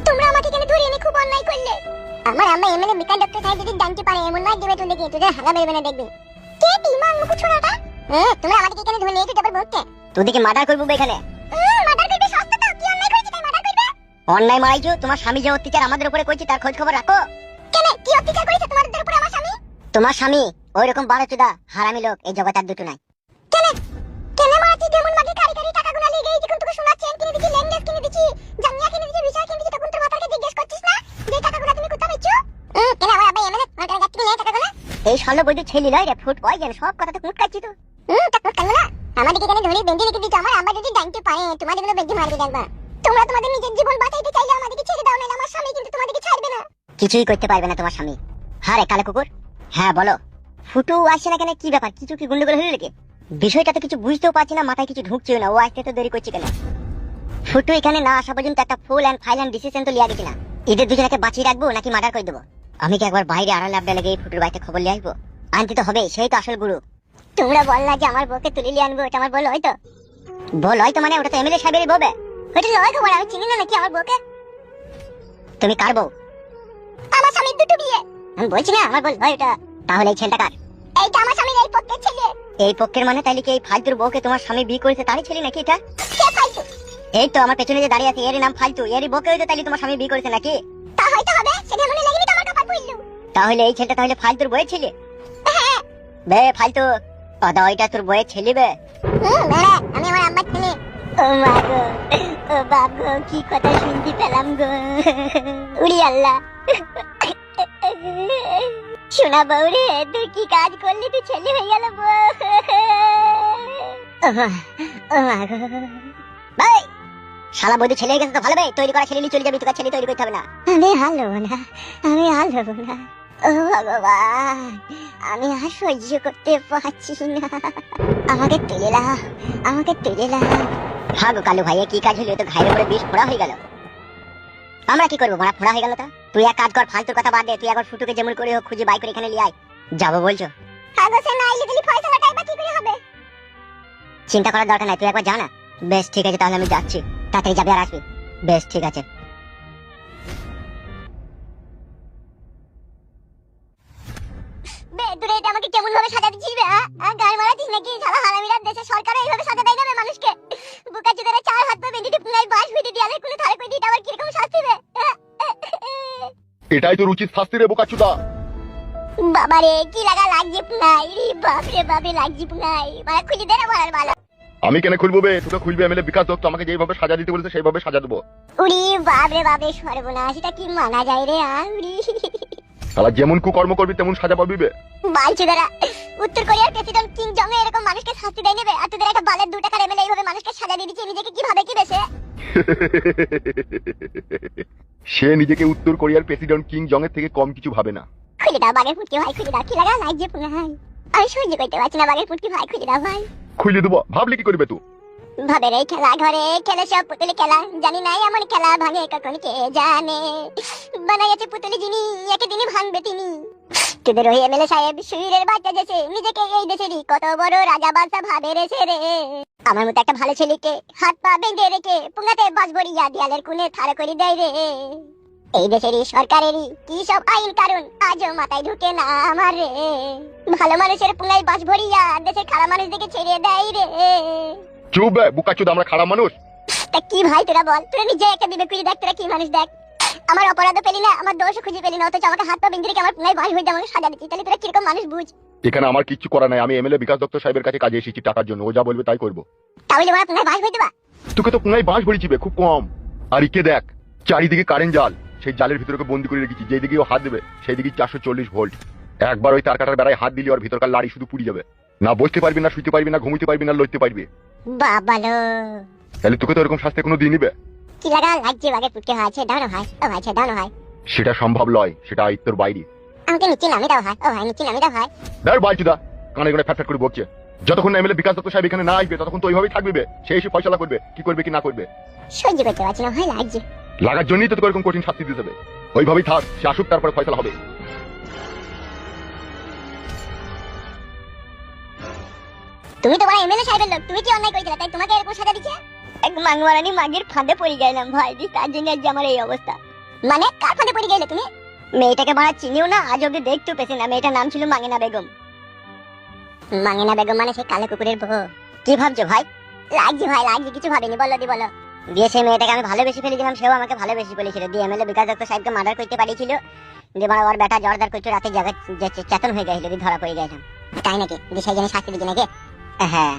তোমরা আমাকে কেন ধরে এনে খুব অন্যায় করলে। আমার আম্মা এমএলএ বিকাশ ডক্টর সাহেব যদি জানতে পারে এমন মার দিবে তুই দেখি তোদের হালা বেরবে না দেখবি। কে দিমা মুখ ছোড়াটা? তোমরা আমাকে কেন ধরে নিয়ে যাবে বলতে? তোদেরকে মার্ডার করবো এখানে। মার্ডার করবে সস্তা তো, কি অন্যায় করেছে তাই মার্ডার করবে? অন্যায় মারাইছো, তোমার স্বামী যে অত্যাচার আমাদের উপরে করেছে তার খোঁজ খবর রাখো। কেন কি অত্যাচার করেছে তোমাদের উপরে আমার স্বামী? তোমার স্বামী ওইরকম বারোচোদা হারামি লোক এই জগৎ আর দুটো নাই। কেন কেন মারাচ্ছি যেমন মাকে কারি কারি টাকা গুনা লেগে গেছে, যখন তোকে শোনা চেন কিনে দিছি, লেঙ্গেস কিনে দিছি, জাঙ্গিয়া কিনে দিছি, বিষয় কিনে দিছি, তখন তোর মাথাকে জিজ্ঞেস করছিস না যে টাকাগুলো তুমি কোথায় পেয়েছো? কেন আমার আব্বা এমএলএ আমার কাছে থেকে নিয়ে টাকাগুলো? এই ষোলো বৈদ্য ছেলে লয় রে ফুট কয় যেন সব কথা তো মুট কাটছি তো। তা তোর কাল না আমাদেরকে কেন ধরে বেঁধে রেখে দিচ্ছ? আমার আব্বা যদি জানতে পারে তোমাদের গুলো বেঁধে মারবে দেখবা। তোমরা তোমাদের নিজের জীবন বাঁচাইতে চাইলে আমাদেরকে ছেড়ে দাও, না আমার স্বামী কিন্তু তোমাদেরকে ছাড়বে না। কিছুই করতে পারবে না তোমার স্বামী। হ্যাঁ রে কালো কুকুর, হ্যাঁ বলো। ফুটু আসছে না কেন, কি ব্যাপার? কিছু কি গন্ডগোল হলো নাকি? বিষয়টা তো কিছু বুঝতেও পারছি না, মাথায় কিছু ঢুকছেও না। ও আসতে তো দেরি করছে কেন? ফুটু এখানে না আসা পর্যন্ত একটা ফুল অ্যান্ড ফাইনাল ডিসিশন তো লিয়া গেছি না। এদের দুজনকে বাঁচিয়ে রাখবো নাকি মার্ডার করে দেবো? আমি কি একবার বাইরে আড়ালে আবডা লেগে ফুটুর বাড়িতে খবর লিয়ে আসবো? আনতে তো হবে, সেই তো আসল গুরু। তোমরা বললা যে আমার বউকে তুলে নিয়ে আনবো, এটা আমার বল হয়তো? বল হয়তো মানে ওটা তো এমএলএ সাহেবেরই বউবে। ওটা লয় খবর, আমি চিনি না নাকি আমার বউকে। তুমি কার বউ? আমার স্বামীর দুটো বিয়ে। আমি বলছি না আমার বল হয় ওটা। তাহলে এই ছেলেটা কার? এইটা আমার স্বামীর এই পক্ষের ছেলে। এই পক্ষের মানে তাইলে কি এই ফালতুর বউকে তোমার স্বামী বিয়ে করেছে তারই ছেলে নাকি এটা? কে ফালতু? এই তো আমার পেছনে যে দাঁড়িয়ে আছে এর নাম ফালতু, এরই বউকে হয়তো তাইলে তোমার স্বামী বিয়ে করেছে নাকি? তা হয়তো হবে, সেটা মনে লাগেনি তো আমার কপাল পড়লো। তাহলে এই ছেলেটা তাহলে ফালতুর বউয়ের ছেলে? হ্যাঁ। বে ফালতু, দাদা ওইটা তোর বউয়ের ছেলে বে? না আমি আমার আম্মার ছেলে। ও মা গো, ও বাপ গো, কি কথা শুনতে পেলাম গো। উড়ি আল্লাহ। শোনা বউ রে, তুই কি কাজ করলি, তুই ছেলে হয়ে গেল বউ। ও মা গো ভাই, শালা বৌদি ছেলে হয়ে গেছে তো ভালো ভাই, তৈরি করা ছেলে নিয়ে চলে যাবি, তোকে ছেলে তৈরি করতে হবে না। আমি হালবো না, আমি হালবো না। ও ভগবান, আমি আর সহ্য করতে পারছি না, আমাকে তুলে নাও, আমাকে তুলে নাও। হ্যাঁ গো কালু ভাই, কি কাজ হলো? তো ঘায়ের উপরে বিষ ফোড়া হয়ে গেল। আমরা কি করবো, মারা ফোড়া হয়ে গেল তা? তুই এক কাজ কর, ফালতুর কথা বাদ দে, তুই একবার ফুটুকে যেমন করে হোক খুঁজে বাই করে এখানে নিয়ে আয়। যাবো বলছো? আগে সে না আইলে দিলি ফয়সালাটাই বা কি করে হবে? চিন্তা করার দরকার নাই, তুই একবার যা না। বেশ ঠিক আছে, তাহলে আমি যাচ্ছি। তাড়াতাড়ি যাবি আর আসবি। বেশ ঠিক আছে। বে দূরে এটা আমাকে কেমন ভাবে সাজা দিছিস বে? গায়ে মারাছিস নাকি? শালা হারামিরা দেশে সরকার এইভাবে সাজা দেয় না বে মানুষকে। বুকা চুদারে চার হাত পা বেঁধে পুঙ্গাই বাস ভিড়ে দিয়ালে কোনে থারে কই দিটা আবার কি রকম শাস্তি বে? এটাই তোর উচিত শাস্তি রে বোকাচুদা। বাবারে কি লাগছে পুঙ্গাই, রে বাপ রে বাপে লাগছে পুঙ্গাই। মানে খুলি দে না মারার বালা। আমি কেন খুলবো বে? তোকে খুলবে এমএলএ বিকাশ দত্ত, আমাকে যেভাবে সাজা দিতে বলেছে সেইভাবে সাজা দেবো। উড়ি বাপ রে বাপে সর্বনাশ, এটা কি মানা যায় রে? উড়ি শালা যেমন কুকর্ম করবি তেমন সাজা পাবি বে। বালচুদারা, উত্তর কোরিয়ার প্রেসিডেন্ট কিং জং এরকম মানুষকে শাস্তি দেয় নেবে, আর তোদের একটা বালের 2 টাকার এমএলএ এইভাবে মানুষকে সাজা দিয়ে দিচ্ছে, নিজেকে কি ভাবে কি বেশে? সে নিজেকে উত্তর কোরিয়ার প্রেসিডেন্ট কিং জং এর থেকে কম কিছু ভাবে না। খুলে দাও বাগের ফুটকি ভাই, খুলে দাও। কি লাগছে পুঙ্গাই, আমি সহ্য করতে পারছি না বাগের ফুটকি ভাই, খুলে দাও ভাই। খুলে দেবো ভাবলি কি করবে তুই? ভাবে রে খেলা ঘরে খেলে সব পুতুলি খেলা, জানি না এমন খেলা ভাঙে কখন কে জানে। বানাইছে পুতুলি যিনি, একদিনই ভাঙবে তিনি। তোদের ওই এমএলএ সাহেব শুইরের বাচ্চা যেছে, নিজেকে এই দেশেরই কত বড় রাজা বাদশা ভাবে রেছে রে। আমার মতো একটা ভালো ছেলেকে হাত পা বেঁধে রেখে পুঙ্গাতে বাস ভরিয়া দেয়ালের কোণে থাড় করে দেয় রে। এই দেশেরই সরকারেরই কি সব আইন কারণ আজও মাথায় ঢুকে না আমার রে। ভালো মানুষের পুঙ্গাই বাস ভরিয়া দেশের খারাপ মানুষদেরকে ছেড়ে দেয় রে। চুপ বে বোকাচুদা, আমরা খারাপ মানুষ। তা কি ভাই তোরা বল, তোরা নিজে একটা বিবেক করে দেখ, তোরা কি মানুষ দেখ। আমার অপরাধ পেলি না, আমার দোষ খুঁজে পেলি না, অথচ আমাকে হাত পা বেঁধে রেখে আমার পুঙ্গাই বাস ভরিয়ে আমাকে সাজা দিচ্ছিস, তাহলে তোরা কিরকম মানুষ বুঝ। এখানে আমার কিচ্ছু করা নাই, আমি এমএলএ বিকাশ দত্ত সাহেবের কাছে কাজে এসেছি টাকার জন্য, ও যা বলবে তাই করবো। তাহলে ওরা পুঙ্গাই বাস ভরিয়ে দেবা? তোকে তো পুঙ্গাই বাঁশ ভরিছিবে খুব কম। আর ইকে দেখ, চারিদিকে কারেন্ট জাল, সেই জালের ভিতরে ওকে বন্দি করে রেখেছি, যেদিকে ও হাত দেবে সেই দিকে 440 ভোল্ট। একবার ওই তার কাটার বেড়ায় হাত দিলে ওর ভিতরকার লাড়ি শুধু পুড়ে যাবে, না বসতে পারবি না, শুইতে পারবি না, ঘুমিতে পারবি না, লড়তে পারবি। বাবালো, তাহলে তোকে তো এরকম শাস্তি কোনো দিয়ে নিবে? কি লাগছে বাগের ফুটকি ভাই, ছে দাও না ভাই, ও ভাই ছে দাও না ভাই। সেটা সম্ভব নয়, সেটা আয়ত্তের বাইরে। আমাকে নিচে নামে দাও ভাই, ও ভাই নিচে নামে দাও ভাই। ধর বালচুদা, কানে কানে ফ্যাট ফ্যাট করে বকছে। যতক্ষণ না এমএলএ বিকাশ দত্ত সাহেব এখানে না আসবে ততক্ষণ তো ওইভাবেই থাকবে। সে এসে ফয়সালা করবে কি করবে কি না করবে। সহ্য করতে পারছি না ভাই, লাগছে। লাগার জন্যই তো তোকে এরকম কঠিন শাস্তি দিতে হবে। ওইভাবেই থাক, সে আসুক তারপরে ফয়সালা হবে। তুমি তো বড় এমএলএ সাহেবের লোক, তুমি কি অন্যায় করেছিলে তাই তোমাকে এরকম সাজা দিচ্ছে? এক মাংমারানি মাগের ফাঁদে পড়ে গেলাম ভাই, তার জন্য আজ আমার এই অবস্থা। মানে কার ফাঁদে পড়ে গেলে তুমি? মেয়েটাকে মারা চিনিও না, আজ অব্দি দেখতে পেছি না। মেয়েটার নাম ছিল মাঙ্গেনা বেগম। মাঙ্গেনা বেগম মানে সেই কালো কুকুরের বউ? কি ভাবছো ভাই? লাগছে ভাই, লাগছে, কিছু ভাবিনি, বলো দি বলো। দিয়ে সেই মেয়েটাকে আমি ভালোবেসে ফেলেছিলাম, সেও আমাকে ভালোবেসে ফেলেছিল। দিয়ে এমএলএ বিকাশ দত্ত সাহেবকে মার্ডার করতে পারিয়েছিল। দিয়ে মানে ওর বেটা জর্দার করতে রাতে জায়গায় চেতন হয়ে গেছিল, দিয়ে ধরা পড়ে গেছিলাম। তাই নাকি? দিয়ে সেই জন্য শাস্তি দিচ্ছে নাকি? হ্যাঁ।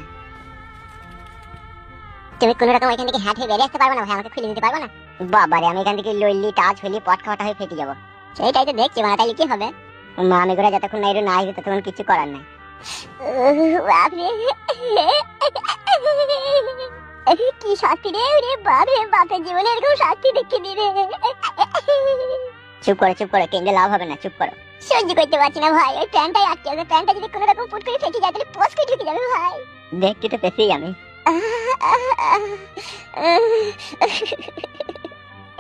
তুমি কোন রকম এখান থেকে হ্যাঁ বেরিয়ে আসতে পারবে না ভাই? আমাকে খুলে দিতে পারবে না? বাবারে, আমি এখান থেকে লইলি টাচ হইলি পট খাওয়াটা হয়ে ফেটে যাবো। সেইটাই তো দেখছি মানে, তাইলে কি হবে? মা আমি করে যতক্ষণ না এর না আসবে ততক্ষণ কিছু করার নাই। বাপরে, কি শাস্তি রে! রে বাপরে, বাপের জীবনে এরকম শাস্তি দেখে দিবে। চুপ করো, কেন্দ্রে লাভ হবে না, চুপ করো। সহ্য করতে পারছি না ভাই, ওই প্যান্টটাই আটকে যাবে। প্যান্টটা যদি কোনো রকম ফুট করে ফেটে যায় তাহলে পোস্ট করে ঢুকে যাবে ভাই। দেখতে তো পেছি আমি।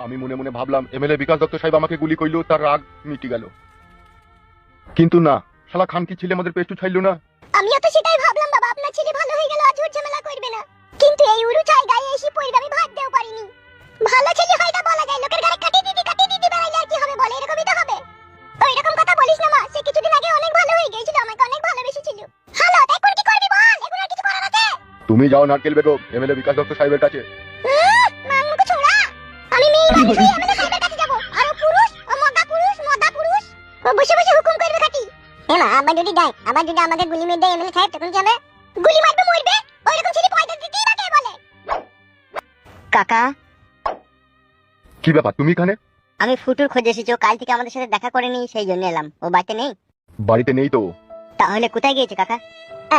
আমি মনে মনে ভাবলাম এমএলএ বিকাশ দত্ত সাহেব আমাকে গুলি করলো, তার রাগ মিটে গেল। কিন্তু না, শালা খানকি ছেলে আমাদের পেছু ছাইলো না। আমিও তো সেটাই ভাবলাম বাবা, আপনার ছেলে ভালো হয়ে গেল, আজ ওর ঝামেলা করবে না। কিন্তু এই উড়ু ছাই গায়ে এসে পড়বে আমি ভাবতেও পারিনি। ভালো ছেলে হয় না বলা যায়, লোকের গায়ে কাটি দিদি বেড়াইলে আর কি হবে বলে, এরকমই তো হবে। ওই রকম কথা বলিস না মা, সে কিছুদিন আগে অনেক ভালো হয়ে গিয়েছিল, আমাকে অনেক ভালোবেসেছিল। হ্যালো, এখন কি করবি বল? এখন আর কিছু করার আছে? তুমি যাও নারকেল বেগম এমএলএ বিকাশ দত্ত সাহেবের কাছে। মাঙ্গু ছোড়া, আমি মেয়ে মানুষ হয়ে এমএলএ সাহেবের কাছে যাব? আর ও পুরুষ, ও মদা পুরুষ, ও বসে বসে হুকুম করবে খাটি। এমা আবার যদি দেয়, আবার যদি আমাকে গুলি মেরে দেয় এমএলএ সাহেব, তখন কি হবে? গুলি মারবে, মরবে। ওইরকম ছেলে পয়দা দিতেই বা কে বলে? কাকা, কি ব্যাপার তুমি এখানে? আমি ফুটুর খোঁজে এসেছি, ও কাল থেকে আমাদের সাথে দেখা করেনি, সেই জন্য এলাম। ও বাড়িতে নেই? বাড়িতে নেই তো। তাহলে কোথায় গিয়েছে কাকা?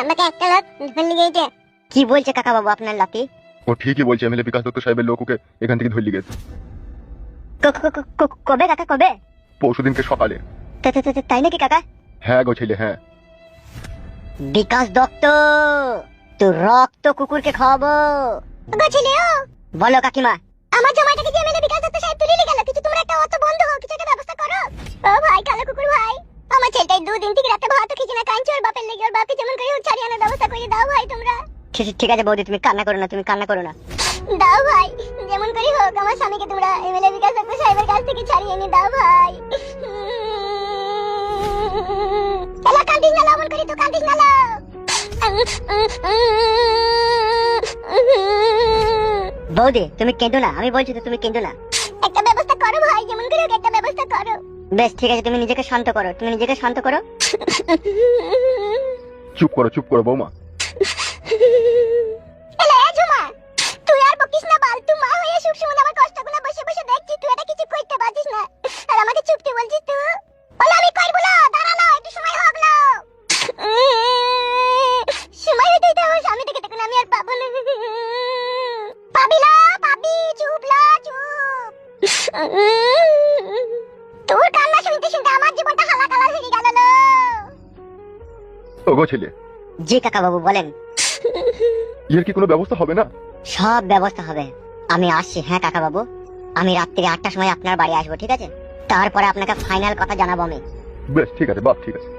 আমাকে একটা লোক ধরে গিয়েছে। কি বলছে কাকা বাবু আপনার লাকি? ও ঠিকই বলছে, এমএলএ বিকাশ দত্ত সাহেবের লোক ওকে এখান থেকে ধরে গেছে। কবে কাকা, কবে? পরশুদিনকে সকালে। তাই নাকি কাকা? হ্যাঁ গো ছেলে, হ্যাঁ। বিকাশ দত্ত, তো রক্ত কুকুরকে খাওয়াবো। গো ছেলেও, বলো কাকিমা। আমার জামাইটাকে যে এমএলএ বিকাশ দত্ত সাহেব তুলে নিয়ে গেল, কিছু তোমরা একটা অত বন্ধ হও, কিছু একটা ব্যবস্থা করো। ও ভাই কালো কুকুর ভাই, আমার ছেলেটাই দুদিন থেকে রাতে ভাত খেয়েছে না, কাঁদছে ওর বাপের লেগে। ওর বাপকে যেমন করে হোক ছাড়িয়ে আনার ব্যবস্থা করে দাও ভাই তোমরা। ঠিক আছে বৌদি, তুমি কান্না করো না, তুমি কান্না করো না। দাও ভাই, যেমন করে হোক আমার স্বামীকে তোমরা এমএলএ বিকাশ দত্ত সাহেবের কাছ থেকে ছাড়িয়ে এনে দাও ভাই। এলা কান্দিস না, লবণ করি তো কান্দিস না লো। বৌদি তুমি কেঁদো না, আমি বলছি তো তুমি কেঁদো না। একটা ব্যবস্থা করো ভাই, যেমন করে হোক একটা ব্যবস্থা করো। বেশ ঠিক আছে, তুমি নিজেকে শান্ত করো, তুমি নিজেকে শান্ত করো। চুপ করো বৌমা। এলা এ ঝুমা, তুই আর বকিস না বাল, তুই মা হয়ে সুখ সুমন আমার কষ্টগুলো বসে বসে দেখছি, তুই এটা কিছু করতে পারছিস না আর আমাকে চুপতে বলছিস তুই। বলে আমি করবো না, দাঁড়ালো একটু সময় হোক না। সময় হইতেই তো আমার স্বামী দেখে দেখুন আমি আর পাবো না। পাবি না, পাবি, চুপ লা চুপ। তোর কান্না শুনতে শুনতে আমার জীবনটা হালাকালা হয়ে গেল লো। ও গো ছেলে। জি কাকা বাবু বলেন। এর কি কোনো ব্যবস্থা হবে না? সব ব্যবস্থা হবে, আমি আসছি। হ্যাঁ কাকা বাবু, আমি রাত্রি 8টার সময় আপনার বাড়ি আসবো, ঠিক আছে? তারপরে আপনাকে ফাইনাল কথা জানাবো আমি। বেশ ঠিক আছে বাপ, ঠিক আছে।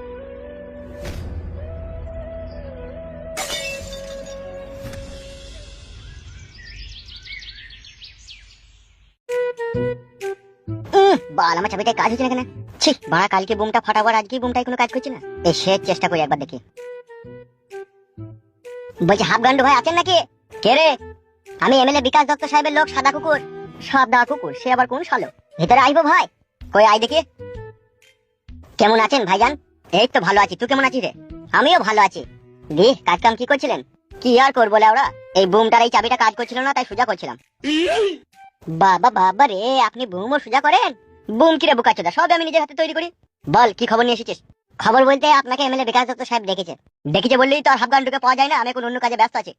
বাল, আমার চাবিটায় কাজ হচ্ছে না কেন? ছি বাড়া, কালকে বুমটা ফাটাবার, আজকে বুমটাই কোনো কাজ করছে না। এই সে চেষ্টা করি একবার দেখি। বলছি হাফ গান্ডু ভাই আছেন নাকি? কে রে? আমি এমএলএ বিকাশ দত্ত সাহেবের লোক সাদা কুকুর। সাদা কুকুর? সে আবার কোন শালো? ভিতরে আইবো ভাই? কই আই দেখি। কেমন আছেন ভাইজান? এই তো ভালো আছি, তুই কেমন আছিস রে? আমিও ভালো আছি। দি কাজ কাম কি করছিলেন? কি আর করবো ওরা, এই বুমটার এই চাবিটা কাজ করছিল না, তাই সোজা করছিলাম। বাবা রে, আপনি বুমও সোজা করেন? বুম কিরে বুকাচ্চোদা, সব আমি নিজের হাতে তৈরি করি। বল কি খবর নিয়ে এসেছিস? খবর বলতে আপনাকে এমএলএ বিকাশ দত্ত সাহেব ডেকেছে বললেই তো আর হাফ গান্ডুকে পাওয়া যায় না। আমি এখন অন্য কাজে ব্যস্ত আছি।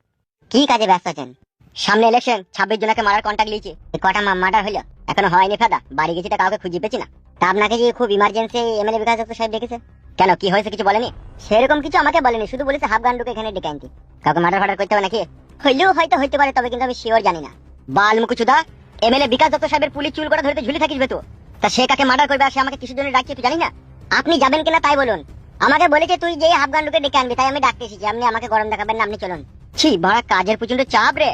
কি কাজে ব্যস্ত আছেন? সামনে ইলেকশন, 26 জনকে মারার কন্ট্যাক্ট লিয়েছি। কটা মার্ডার হলো, এখনো হয়নি ফেদা। বাড়ি গেছি, কাউকে খুঁজে পেছি না। তা আপনাকে যে খুব ইমার্জেন্সি এমএলএ বিকাশ দত্ত সাহেব ডেকেছে, কেন কি হয়েছে কিছু বলেনি? সেরকম কিছু আমাকে বলেনি, শুধু বলেছে হাফ গান্ডুকে এখানে ডেকে আনতে। কাউকে মার্ডার করতে হবে নাকি? হইলেও হয়তো হইতে পারে, তবে কিন্তু আমি শিওর জানি না। বাল মুকুচুদা, এমএলএ বিকাশ দত্ত সাহেবের পুলিশ চুল করে ধরে ঝুলে থাকিস বেতু। তা সে কাকে মার্ডার করবে আর সে আমাকে কিসের জন্য ডাকছে তুই জানি না? আপনি যাবেন কিনা তাই বলুন। আমাকে বলেছে তুই যে হাফ গান্ডুকে ডেকে আনবি, তাই আমি ডাকতে এসেছি। আপনি আমাকে গরম দেখাবেন না, আপনি চলুন। ছি বড় কাজের প্রচন্ড চাপ রে।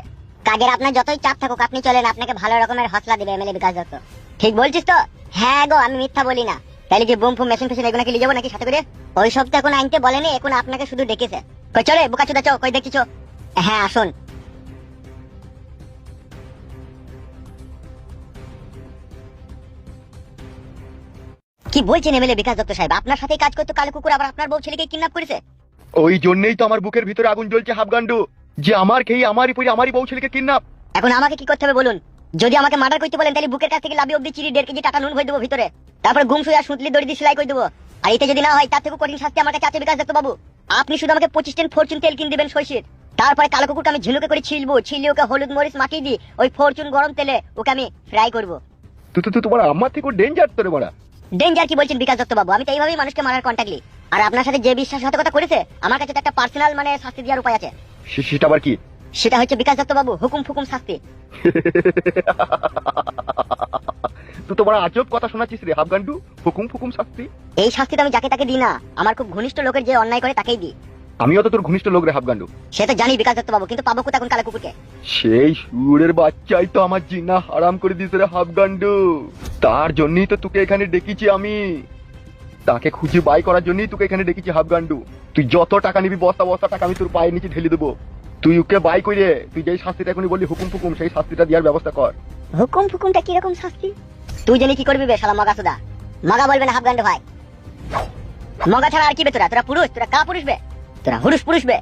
কাজের আপনার যতই চাপ থাকুক আপনি চলেন, আপনাকে ভালো রকমের হসলা দিবে এমএলএ বিকাশ দত্ত। ঠিক বলছিস তো? হ্যাঁ গো, আমি মিথ্যা বলি না। তাহলে কি বুম ফুম মেশিন ফেশিন এগুলো কি নিয়ে যাবো নাকি সাথে করে? ওই সব তো এখন আনতে বলেনি, এখন আপনাকে শুধু ডেকেছে। কই চলে বোকাচোদা, চো কই দেখছিস? হ্যাঁ আসুন। কি বলছেন এমএলএ বিকাশ দত্ত সাহেব? আপনার সাথেই কাজ করতো কালো কুকুর, আবার আপনার বউ ছেলেকে কিডন্যাপ করেছে? ওই জন্যই তো আমার বুকের ভিতরে আগুন জ্বলছে হাফগান্ডু, যে আমার খেয়ে আমারই বউ ছেলেকে কিডন্যাপ। এখন আমাকে কি করতে হবে বলুন? যদি আমাকে মার্ডার করতে বলেন তাহলে বুকের কাছ থেকে লাভি অব্দি চিরি 1.5 কেজি টাকা নুন ভরে দেবো ভিতরে, তারপর ঘুম শুয়ে আর সুতলি দড়ি দিয়ে সেলাই করে দেবো। আর এটা যদি না হয় তার থেকে কঠিন শাস্তি আমার কাছে আছে বিকাশ দত্ত বাবু। আপনি শুধু আমাকে 25 টেন ফরচুন তেল কিনে দিবেন সরষের, তারপরে কালো কুকুরকে আমি ঝিনুকে করে ছিলিয়ে ওকে হলুদ মরিচ মাখিয়ে দিই, ওই ফরচুন গরম তেলে ওকে আমি ফ্রাই করবো। তুই তোমার আমার থেকে ডেঞ্জার তোরে মারা। ডেঞ্জার কি বলছেন বিকাশ দত্ত বাবু? আমি তো এইভাবেই মানুষকে মারার কন্টাক্ট লি। আর আপনার সাথে যে বিশ্বাসঘাতকতা করেছে আমার কাছে তো একটা পার্সোনাল মানে শাস্তি দেওয়ার উপায় আছে। সেটা আবার কি? সেটা হচ্ছে বিকাশ দত্ত বাবু হুকুম ফুকুম শাস্তি। তুই তোমার আজব কথা শোনাচ্ছিস রে হাফগান্ডু, হুকুম ফুকুম শাস্তি। এই শাস্তিটা আমি যাকে তাকে দিই না, আমার খুব ঘনিষ্ঠ লোকের যে অন্যায় করে তাকেই দিই। আমিও তো তোর ঘনিষ্ঠ লোক রে হাফগান্ডু। সে তো জানি বিকাশ দত্ত বাবু, কিন্তু পাবো কোথা কোন কালো কুকুরকে? সেই সুরের বাচ্চাই তো আমার জিনা হারাম করে দিয়েছে রে হাফগান্ডু। তার জন্যই তো তোকে এখানে ডেকেছি আমি, তাকে খুঁজে বাই করার জন্যই তোকে এখানে ডেকেছি হাফগান্ডু। তুই যত টাকা নিবি বস্তা বস্তা টাকা আমি তোর পায়ের নিচে ঢেলে দেবো। তুই ওকে বাই করে তুই যেই শাস্তিটা এখনই বললি হুকুম ফুকুম, সেই শাস্তিটা দেওয়ার ব্যবস্থা কর। হুকুম ফুকুমটা কিরকম শাস্তি? তুই জানি কি করবি বে শালা মগা সুদা? মগা বলবে না হাফগান্ডু ভাই। মগা ছাড়া আর কি বে তোরা? তোরা পুরুষ? তোরা কা পুরুষ বে? তোরা হুরুষ পুরুষ বে?